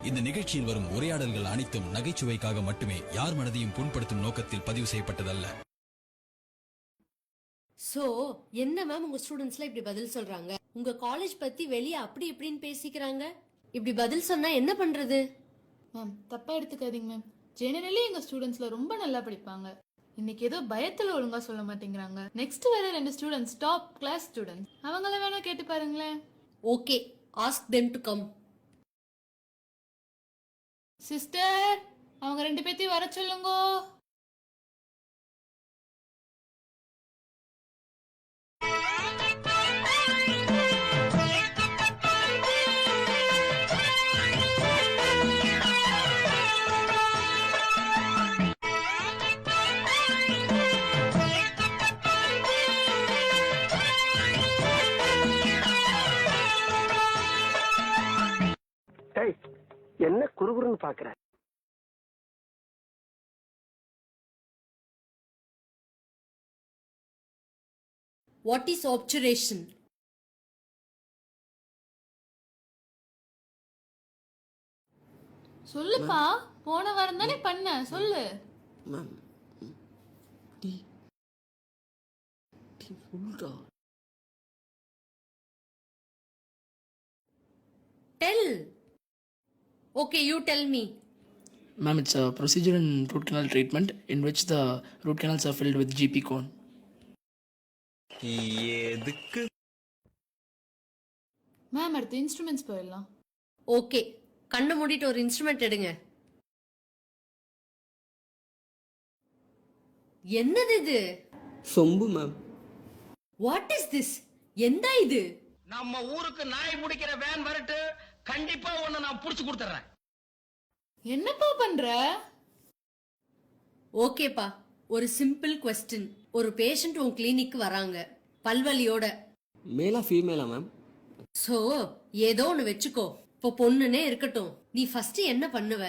இந்த நிகழ்ச்சியில் வரும் உரையாடல்கள் அனைத்தும் நகைச்சுவைக்காக மட்டுமே, யார் மனதையும் புண்படுத்தும் நோக்கத்தில் பதிவு செய்யப்பட்டதல்ல. சோ என்ன மேம் உங்க ஸ்டூடெண்ட்ஸ்லாம் இப்படி பதில் சொல்றாங்க? உங்க காலேஜ் பத்தி வெளியே அப்படி இப்படின்னு பேசிக்கிறாங்க. இப்படி பதில் சொன்னா என்ன பண்றது? மேம் தப்பா எடுத்துக்காதீங்க மேம். ஜெனரலி எங்க ஸ்டூடெண்ட்ஸ்ல ரொம்ப நல்லா படிப்பாங்க. இன்னைக்கு ஏதோ பயத்துல ஒழுங்கா சொல்ல மாட்டேங்கிறாங்க. நெக்ஸ்ட் வேற 2 ஸ்டூடெண்ட்ஸ் டாப் கிளாஸ் ஸ்டூடெண்ட்ஸ், அவங்கள வேணா கேட்டு பாருங்களேன். Okay, ask them to come. Sister, அவங்க 2 பேத்தையும் வர சொல்லுங்க. என்ன குறுகுறுன்னு பாக்குற? What is obturation? சொல்லுப்பா, போன வாரம் தானே பண்ண, சொல்லு. மேம் டி டி சொல்றா. Tell. Okay, you tell me. Ma'am, it's a procedure in root canal treatment in which the root canals are filled with GP cone. எதுக்கு? மேம் அடுத்து இன்ஸ்ட்ருமெண்ட்ஸ் போயிடலாம். ஓகே, கண்ணை மூடிட்டு ஒரு இன்ஸ்ட்ருமெண்ட் எடுங்க. என்னது இது? சொம்பு மேம். What is this? எந்த இது? நம்ம ஊருக்கு நாய் முடிக்கிற வேன் வரட்டு, கண்டிப்பா ஒண்ணு நான் புடிச்சு கொடுத்துறேன். என்னப்பா பண்ற? ஓகேப்பா, ஒரு சிம்பிள் கொஸ்டின். ஒரு பேஷண்ட் உன் கிளினிக்கு வராங்க பல்வலியோட. மேலா ஃபீமேலா மேம்? சோ ஏதோ ஒன்னு வெச்சுக்கோ. இப்போ பொண்ணுனே இருக்கட்டும், நீ ஃபர்ஸ்ட் என்ன பண்ணுவ?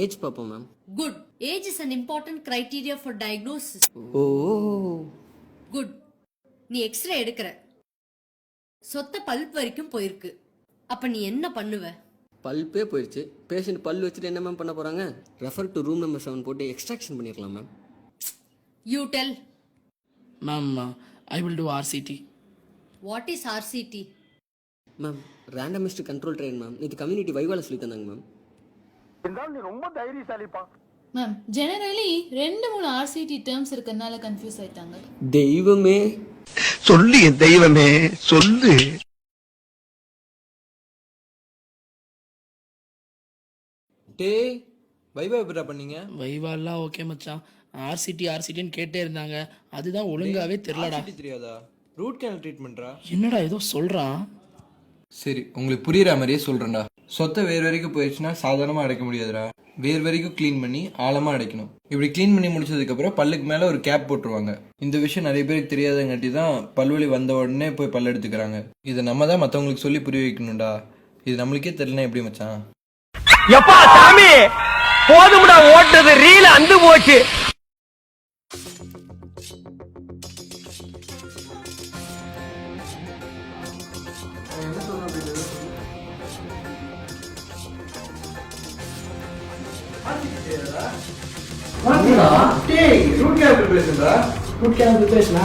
ஏஜ் பாப்போம் ma'am. Good. Age is an important criteria for diagnosis. Oh good. நீ எக்ஸ்ரே எடுக்கிற. சொத்த பல்ப் வரைக்கும் போயிருக்கு. அப்ப நீ என்ன பண்ணுவ? பல்பே போயிடுச்சு. பேஷண்ட் பல் வச்சுட்டு என்ன மேம் பண்ண போறாங்க? ரெஃபர் டு ரூம் நம்பர் 7 போட்டு எக்ஸ்ட்ராக்ஷன் பண்ணிடலாம் ma'am. You tell. Ma'am, I will do RCT. What is RCT? Ma'am randomised control trial ma'am. இது கம்யூனிட்டி வைவால சொல்லி தந்தாங்க மேம். நீ ரொம்ப தைரியசாலிப்பா. மேம் ஜெனரலி 2-3 RCT டேர்ம்ஸ் இருக்கறனால கன்ஃபியூஸ் ஆயிட்டாங்க. தெய்வமே சொல்லு என் தெய்வமே சொல்லு. டேய் வைவா எப்படா பண்ணீங்க? வைவாலாம் ஓகே மச்சான், RCTன்னு கேட்டே இருந்தாங்க. அதுதான் ஒழுங்காவே தெரியலடா. RCT தெரியாதா? ரூட் கேனல் ட்ரீட்மெண்ட்ரா. என்னடா ஏதோ சொல்றான். சரி, உங்களுக்கு புரியுற மாதிரியே சொல்றேன்டா. சொத்தை வேர் வரைக்கும் போயிடுச்சுன்னா சாதாரணமா அடைக்க முடியாதுடா. வேர் வரைக்கும் க்ளீன் பண்ணி ஆழமா அடைக்கணும். இப்படி க்ளீன் பண்ணி முடிச்சதுக்கு அப்புறம் பல்லுக்கு மேல ஒரு கேப் போட்டுருவாங்க. இந்த விஷயம் நிறைய பேருக்கு தெரியாதங்காட்டி தான் பல்வலி வந்த உடனே போய் பல் எடுத்துக்கிறாங்க. இதை நம்ம தான் மற்றவங்களுக்கு சொல்லி புரிய வைக்கணும்டா. இது நம்மளுக்கே தெரியலனா எப்படி மச்சான்? எப்பா சாமி, போதும்டா ஓட்டது, ரீல் அந்து போச்சு. ரூட் கேனல் ப்ரிப்பரேஷன்டா. Root canal ப்ரிப்பரேஷனா?